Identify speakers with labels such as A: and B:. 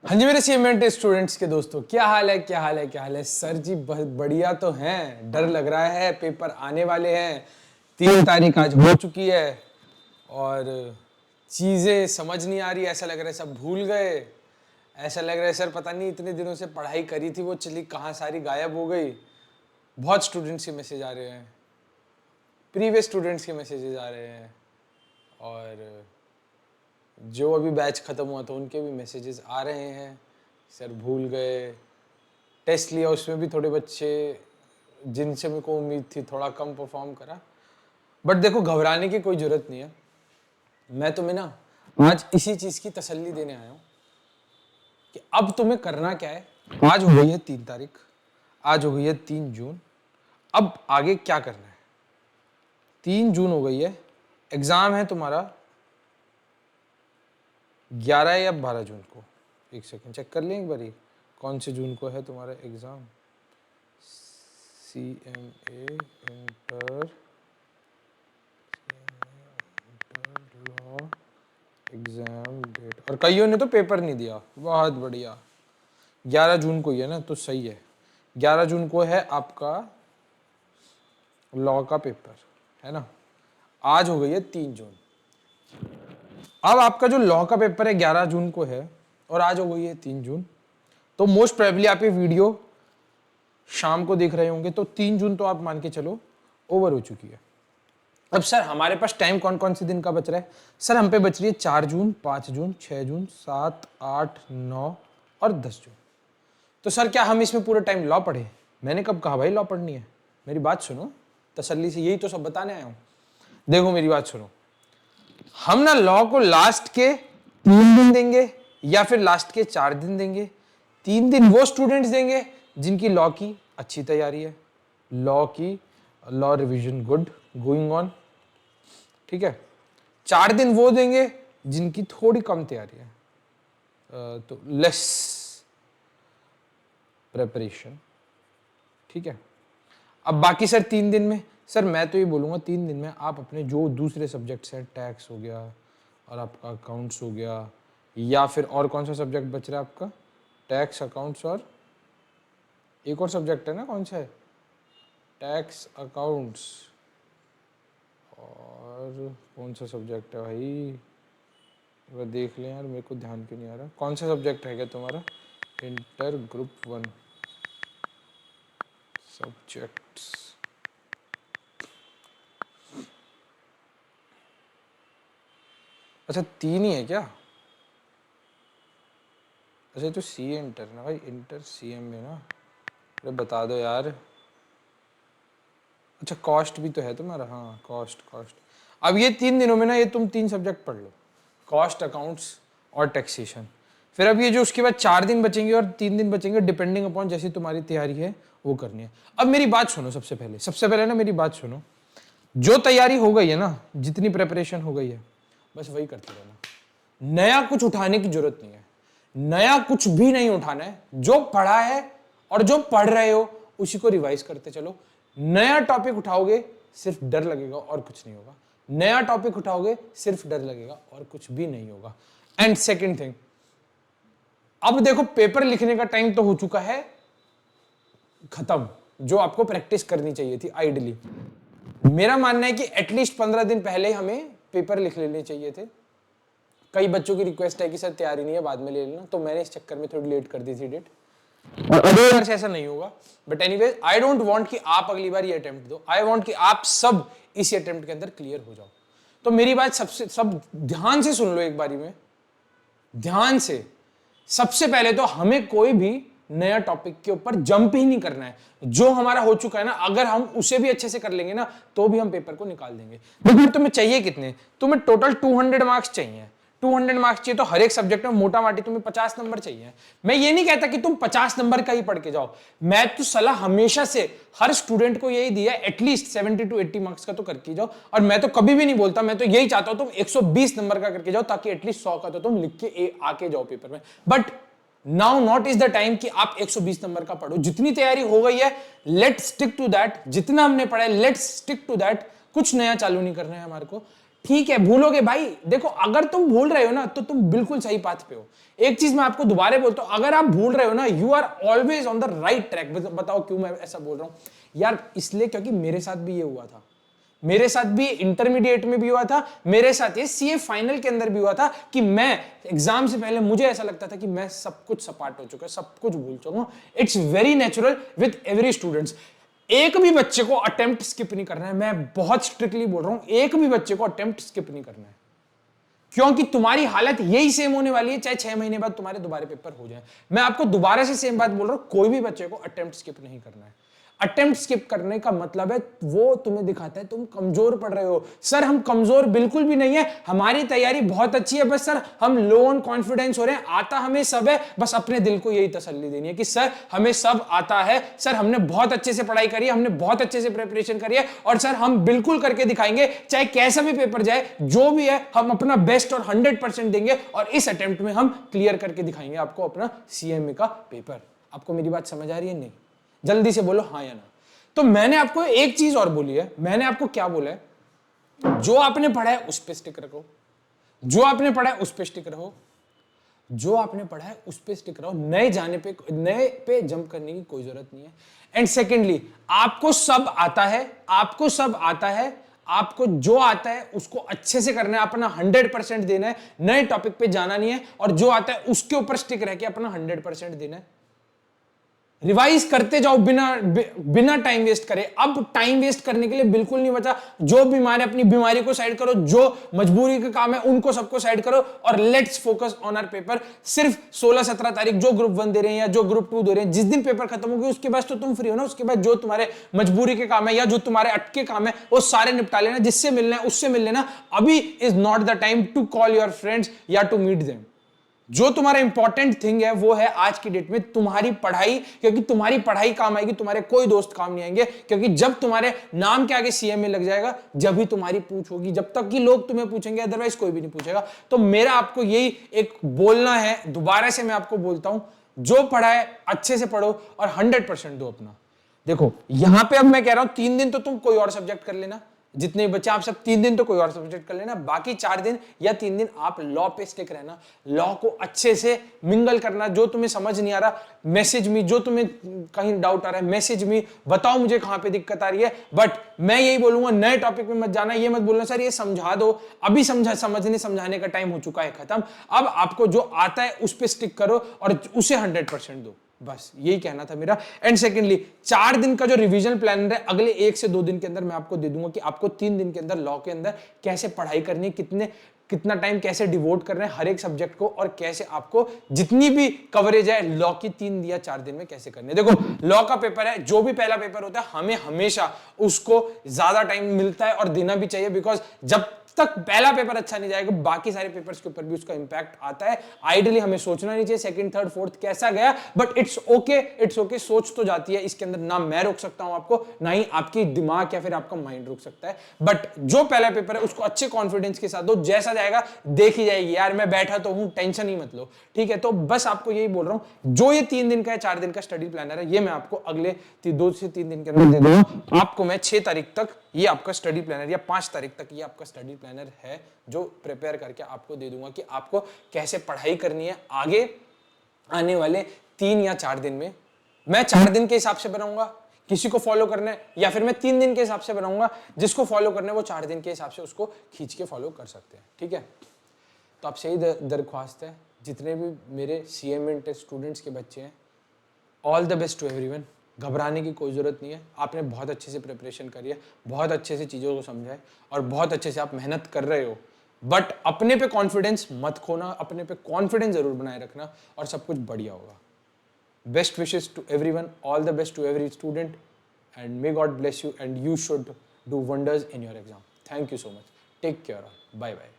A: हाँ जी मेरे सीएमएंट स्टूडेंट्स के दोस्तों, क्या हाल है क्या हाल है क्या हाल है। सर जी बहुत बढ़िया तो हैं, डर लग रहा है, पेपर आने वाले हैं। 3 तारीख आज हो चुकी है और चीज़ें समझ नहीं आ रही, ऐसा लग रहा है सब भूल गए। ऐसा लग रहा है सर पता नहीं इतने दिनों से पढ़ाई करी थी वो चली कहाँ, सारी गायब हो गई। बहुत स्टूडेंट्स के मैसेज आ रहे हैं, प्रीवियस स्टूडेंट्स के मैसेजेस आ रहे हैं और जो अभी बैच ख़त्म हुआ था उनके भी मैसेजेस आ रहे हैं, सर भूल गए। टेस्ट लिया उसमें भी थोड़े बच्चे जिनसे मेरे को उम्मीद थी थोड़ा कम परफॉर्म करा। बट देखो घबराने की कोई ज़रूरत नहीं है। मैं तुम्हें ना आज इसी चीज़ की तसल्ली देने आया हूँ कि अब तुम्हें करना क्या है। आज हो गई है 3 तारीख, आज हो गई है 3 जून। अब आगे क्या करना है? 3 जून हो गई है, एग्ज़ाम है तुम्हारा 11 या 12 जून को। एक सेकंड चेक कर लें एक बारी, कौन से जून को है तुम्हारा exam. CMA inter law exam date, और कईयों ने तो पेपर नहीं दिया, बहुत बढ़िया। 11 जून को ही है ना, तो सही है। 11 जून को है आपका लॉ का पेपर, है ना। आज हो गई है 3 जून। अब आपका जो लॉ का पेपर है 11 जून को है और आज हो गई है 3 जून, तो मोस्ट प्रोबेबली आप ये वीडियो शाम को देख रहे होंगे, तो 3 जून तो आप मान के चलो ओवर हो चुकी है। अब सर हमारे पास टाइम कौन कौन से दिन का बच रहा है? सर हम पे बच रही है 4 जून, 5 जून, 6 जून, 7, 8, 9 और 10 जून। तो सर क्या हम इसमें पूरा टाइम लॉ पढ़े? मैंने कब कहा भाई लॉ पढ़नी है? मेरी बात सुनो तसल्ली से, यही तो सब बताने आया हूं। देखो मेरी बात सुनो, हम ना लॉ को लास्ट के 3 दिन देंगे या फिर लास्ट के 4 दिन देंगे। 3 दिन वो स्टूडेंट्स देंगे जिनकी लॉ की अच्छी तैयारी है, law revision good going on, ठीक है। 4 दिन वो देंगे जिनकी थोड़ी कम तैयारी है, तो लेस प्रेपरेशन, ठीक है। अब बाकी सर 3 दिन में, सर मैं तो ये बोलूँगा 3 दिन में आप अपने जो दूसरे सब्जेक्ट्स हैं, टैक्स हो गया और आपका अकाउंट्स हो गया, या फिर और कौन सा सब्जेक्ट बच रहा है आपका, टैक्स, अकाउंट्स और एक और सब्जेक्ट है ना, कौन सा है, टैक्स, अकाउंट्स और कौन सा सब्जेक्ट है भाई, एक बार देख लें यार, मेरे को ध्यान क्यों नहीं आ रहा। कौन सा सब्जेक्ट है क्या तुम्हारा? Inter group 1 subjects. अच्छा 3 ही है क्या? अच्छा तो सी इंटर ना भाई, इंटर CM में ना, अरे बता दो यार। अच्छा कॉस्ट भी तो है तुम्हारा, हाँ कॉस्ट। अब ये 3 दिनों में ना ये तुम 3 सब्जेक्ट पढ़ लो, कॉस्ट, अकाउंट्स और टैक्सेशन। फिर अब ये जो उसके बाद 4 दिन बचेंगे और 3 दिन बचेंगे, डिपेंडिंग अपॉन जैसी तुम्हारी तैयारी है वो करनी है। अब मेरी बात सुनो, सबसे पहले ना मेरी बात सुनो, जो तैयारी हो गई है ना, जितनी प्रेपरेशन हो गई है, बस वही करते रहना। नया कुछ उठाने की जरूरत नहीं है, नया कुछ भी नहीं उठाना है। जो पढ़ा है और जो पढ़ रहे हो उसी को रिवाइज करते चलो। नया टॉपिक उठाओगे सिर्फ डर लगेगा और कुछ नहीं होगा। नया टॉपिक उठाओगे सिर्फ डर लगेगा और कुछ भी नहीं होगा। एंड सेकेंड थिंग, अब देखो पेपर लिखने का टाइम तो हो चुका है खत्म, जो आपको प्रैक्टिस करनी चाहिए थी आइडली। मेरा मानना है कि एटलीस्ट 15 दिन पहले हमें पेपर लिख लेने चाहिए थे। कई बच्चों की रिक्वेस्ट है कि सर तैयारी नहीं है, बाद में ले लेना, तो मैंने इस चक्कर में थोड़ी लेट कर दी थी डेट, और अगली बार से ऐसा नहीं होगा। But anyways I don't want कि आप अगली बार ये अटेम्प्ट दो, आई वांट कि आप सब इसी अटेम्प्ट के अंदर क्लियर हो जाओ। तो मेरी बात सब ध्यान से सुन लो एक बारी में, ध्यान से। सबसे पहले तो हमें कोई भी नया टॉपिक के ऊपर जंप ही नहीं करना है। जो हमारा हो चुका है ना, अगर हम उसे भी अच्छे से कर लेंगे ना, तो भी हम पेपर को निकाल देंगे। देखो तुम्हें चाहिए कितने, तुम्हें टोटल 200 मार्क्स चाहिए। 200 मार्क्स चाहिए तो हर एक सब्जेक्ट में मोटा माटी तुम्हें 50 नंबर चाहिए। मैं ये नहीं कहता कि तुम 50 नंबर का ही पढ़ के जाओ, मैं तो सलाह हमेशा से हर स्टूडेंट को यही दिया, एटलीस्ट 70 to 80 मार्क्स का तो करके जाओ। और मैं तो कभी भी नहीं बोलता, मैं तो यही चाहता हूं तुम 120 नंबर का करके जाओ, ताकि एटलीस्ट 100 का तो तुम लिख के आके जाओ पेपर में। But now not is the time कि आप 120 नंबर का पढ़ो। जितनी तैयारी हो गई है लेट्स स्टिक टू दैट, जितना हमने पढ़ा है लेट्स स्टिक टू दैट। कुछ नया चालू नहीं करना है हमारे को। ठीक है भूलोगे भाई, देखो अगर तुम भूल रहे हो ना तो तुम बिल्कुल सही पाथ पे हो। एक चीज मैं आपको दोबारा बोलता हूं, अगर आप भूल रहे हो ना, you are always on the right track. बताओ क्यों मैं ऐसा बोल रहा हूं यार? इसलिए क्योंकि मेरे साथ भी ये हुआ था, मेरे साथ भी इंटरमीडिएट में भी हुआ था, मेरे साथ ये सीए फाइनल के अंदर भी हुआ था कि मैं एग्जाम से पहले मुझे ऐसा लगता था कि मैं सब कुछ सपाट हो चुका, सब कुछ भूल चुका हूं। It's very natural with every students. एक भी बच्चे को अटेम्प्ट स्किप नहीं करना है, मैं बहुत स्ट्रिक्टली बोल रहा हूं, एक भी बच्चे को अटेम्प्ट स्किप नहीं करना है, क्योंकि तुम्हारी हालत यही सेम होने वाली है, चाहे 6 महीने बाद तुम्हारे दोबारा पेपर हो जाए। मैं आपको दोबारा से सेम बात बोल रहा हूं, कोई भी बच्चे को अटेम्प्ट स्किप नहीं करना है। अटेम्प्ट स्किप करने का मतलब है वो तुम्हें दिखाता है तुम कमजोर पढ़ रहे हो। सर हम कमजोर बिल्कुल भी नहीं है, हमारी तैयारी बहुत अच्छी है, बस सर हम लो ऑन कॉन्फिडेंस हो रहे हैं, आता हमें सब है, बस अपने दिल को यही तसल्ली देनी है कि सर हमें सब आता है, सर हमने बहुत अच्छे से पढ़ाई करी है, हमने बहुत अच्छे से प्रिपरेशन करी है, और सर हम बिल्कुल करके दिखाएंगे, चाहे कैसा भी पेपर जाए, जो भी है हम अपना बेस्ट और 100% देंगे, और इस अटेम्प्ट में हम क्लियर करके दिखाएंगे आपको अपना सीएमए का पेपर। आपको मेरी बात समझ आ रही है? नहीं? जल्दी से बोलो हाँ या ना। तो मैंने आपको एक चीज और बोली है, मैंने आपको क्या बोला है? जो आपने पढ़ा है उस पे स्टिक रखो, जो आपने पढ़ा है उस पे स्टिक रहो, जो आपने पढ़ा है उस पे स्टिक रहो, नए पे जंप करने की कोई जरूरत नहीं है। एंड सेकेंडली, आपको सब आता है, आपको सब आता है, आपको जो आता है उसको अच्छे से करना है, अपना 100% देना है, नए टॉपिक पे जाना नहीं है, और जो आता है उसके ऊपर स्टिक रह के अपना 100% देना है। रिवाइज करते जाओ बिना टाइम वेस्ट करे। अब टाइम वेस्ट करने के लिए बिल्कुल नहीं बचा। जो बीमार है अपनी बीमारी को साइड करो, जो मजबूरी का काम है उनको सबको साइड करो, और let's focus on our paper. सिर्फ 16-17 तारीख जो ग्रुप 1 दे रहे हैं या जो ग्रुप 2 दे रहे हैं, जिस दिन पेपर खत्म होगी उसके बाद तो तुम फ्री हो ना, उसके बाद जो तुम्हारे मजबूरी के काम है या जो तुम्हारे अटके काम है वो सारे निपटा लेना, जिससे मिलना है उससे मिल लेना। अभी is not the time to call your friends या टू मीट देम। जो तुम्हारा इंपॉर्टेंट थिंग है वो है आज की डेट में तुम्हारी पढ़ाई, क्योंकि तुम्हारी पढ़ाई काम आएगी, तुम्हारे कोई दोस्त काम नहीं आएंगे, क्योंकि जब तुम्हारे नाम के आगे सीएमए लग जाएगा जब ही तुम्हारी पूछ होगी, जब तक कि लोग तुम्हें पूछेंगे, अदरवाइज कोई भी नहीं पूछेगा। तो मेरा आपको यही एक बोलना है, दोबारा से मैं आपको बोलता हूं, जो पढ़ा है अच्छे से पढ़ो और 100% दो अपना। देखो यहां पे अब मैं कह रहा हूं 3 दिन तो तुम कोई और सब्जेक्ट कर लेना, जितने बच्चे आप सब 3 दिन तो कोई और सब्जेक्ट कर लेना, बाकी 4 दिन या 3 दिन आप लॉ पे स्टिक रहना, लॉ को अच्छे से मिंगल करना। जो तुम्हें समझ नहीं आ रहा मैसेज मी, जो तुम्हें कहीं डाउट आ रहा है मैसेज मी, बताओ मुझे कहां पे दिक्कत आ रही है। बट मैं यही बोलूंगा नए टॉपिक में मत जाना, ये मत बोलना सर ये समझा दो, अभी समझाने का टाइम हो चुका है खत्म। अब आपको जो आता है उस पर स्टिक करो और उसे 100% दो, बस यही कहना था मेरा। एंड सेकेंडली 4 दिन का जो रिवीजन प्लान है अगले 1 से 2 दिन के अंदर मैं आपको दे दूंगा कि आपको 3 दिन के अंदर लॉ के अंदर कैसे पढ़ाई करनी है, कितना टाइम कैसे डिवोट करना है हर एक सब्जेक्ट को, और कैसे आपको जितनी भी कवरेज है लॉ की 3 या 4 दिन में कैसे करनी है। देखो लॉ का पेपर है, जो भी पहला पेपर होता है हमें हमेशा उसको ज्यादा टाइम मिलता है और देना भी चाहिए, बिकॉज जब तक पहला पेपर अच्छा नहीं जाएगा बाकी सारे पेपर्स के ऊपर भी उसका इंपैक्ट आता है। आइडियली हमें सोचना नहीं चाहिए सेकंड थर्ड फोर्थ कैसा गया, बट इट्स ओके, सोच तो जाती है। इसके अंदर ना मैं रोक सकता हूं आपको, ना ही आपकी दिमाग या फिर आपका माइंड रोक सकता है। बट जो पहला पेपर है उसको अच्छे कॉन्फिडेंस के साथ दो, जैसा जाएगा देखी जाएगी। यार मैं बैठा तो हूं, टेंशन ही मत लो, ठीक है? तो बस आपको यही बोल रहा हूं, जो ये 3 दिन का है 4 दिन का स्टडी प्लानर है, ये मैं आपको अगले 2 से 3 दिन के अंदर दे दूंगा आपको। मैं 6 तारीख तक ये आपका स्टडी प्लानर या 5 तारीख तक ये आपका स्टडी प्लानर है जो प्रिपेयर करके आपको दे दूंगा कि आपको कैसे पढ़ाई करनी है आगे आने वाले 3 या 4 दिन में। मैं 4 दिन के हिसाब से बनाऊंगा, किसी को फॉलो करना है, या फिर मैं 3 दिन के हिसाब से बनाऊंगा, जिसको फॉलो करना है वो 4 दिन के हिसाब से उसको खींच के फॉलो कर सकते हैं, ठीक है? तो आपसे यही दरख्वास्त है, जितने भी मेरे सीएमए स्टूडेंट्स के बच्चे हैं, all the best to everyone. घबराने की कोई ज़रूरत नहीं है, आपने बहुत अच्छे से प्रिपरेशन करी है, बहुत अच्छे से चीज़ों को समझा है और बहुत अच्छे से आप मेहनत कर रहे हो। बट अपने पे कॉन्फिडेंस मत खोना, अपने पे कॉन्फिडेंस ज़रूर बनाए रखना और सब कुछ बढ़िया होगा। Best wishes to everyone, all the best to every student, and may God bless you, and you should do wonders in your exam. Thank you so much, take care, bye bye.